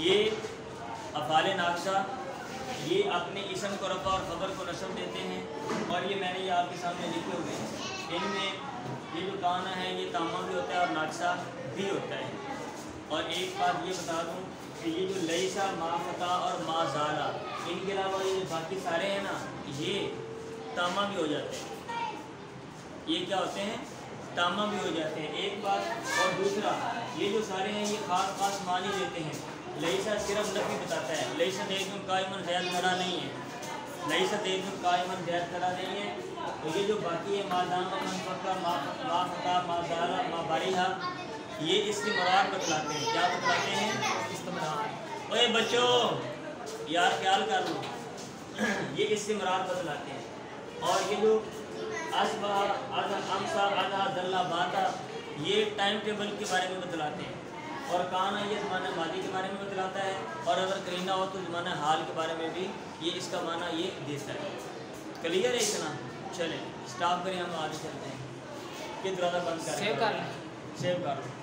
ये अफ़ाल नाक़िसा ये अपने इसम को रफ़ा और ख़बर को नस्ब देते हैं। और ये मैंने ये आपके सामने लिखे हुए हैं। इनमें ये जो काना है ये तामा भी होता है और नाक़िसा भी होता है। और एक बात ये बता दूँ कि ये जो लईसा, माफ़ता और माज़ाला, इनके अलावा ये बाकी सारे हैं ना, ये तामा भी हो जाते हैं। ये क्या होते हैं? तामा भी हो जाते हैं। एक बात। और दूसरा, ये जो सारे हैं ये ख़ास ख़ास मानी देते हैं। लईसा सिर्फ नफ़ी बताता है। लईसा ज़ैदुन काइमुन ज़ैद खड़ा नहीं है। लईसा ज़ैदुन काइमुन ज़ैद खड़ा नहीं है। तो ये जो बाकी है मादामा, मनफ़का, माफ़ता, माज़ाला, माबारिहा, ये इसकी मुराद बतलाते हैं। क्या बतलाते हैं? इस्तिमरार। ओए बच्चों यार ख्याल कर लो। ये इससे मुराद बतलाते हैं। और ये जो असबा, अमसा, अदा, दल्ला, बाता, ये टाइम टेबल के बारे में बतलाते हैं। और काना ये ज़माना मादी के बारे में बतलाता है। और अगर करीना हो तो ज़माना हाल के बारे में भी ये इसका माना ये देता है। क्लियर है इतना? चलें स्टॉप करें, हम आगे चलते हैं। कि दरवाज़ा बंद करें। सेव कर लो।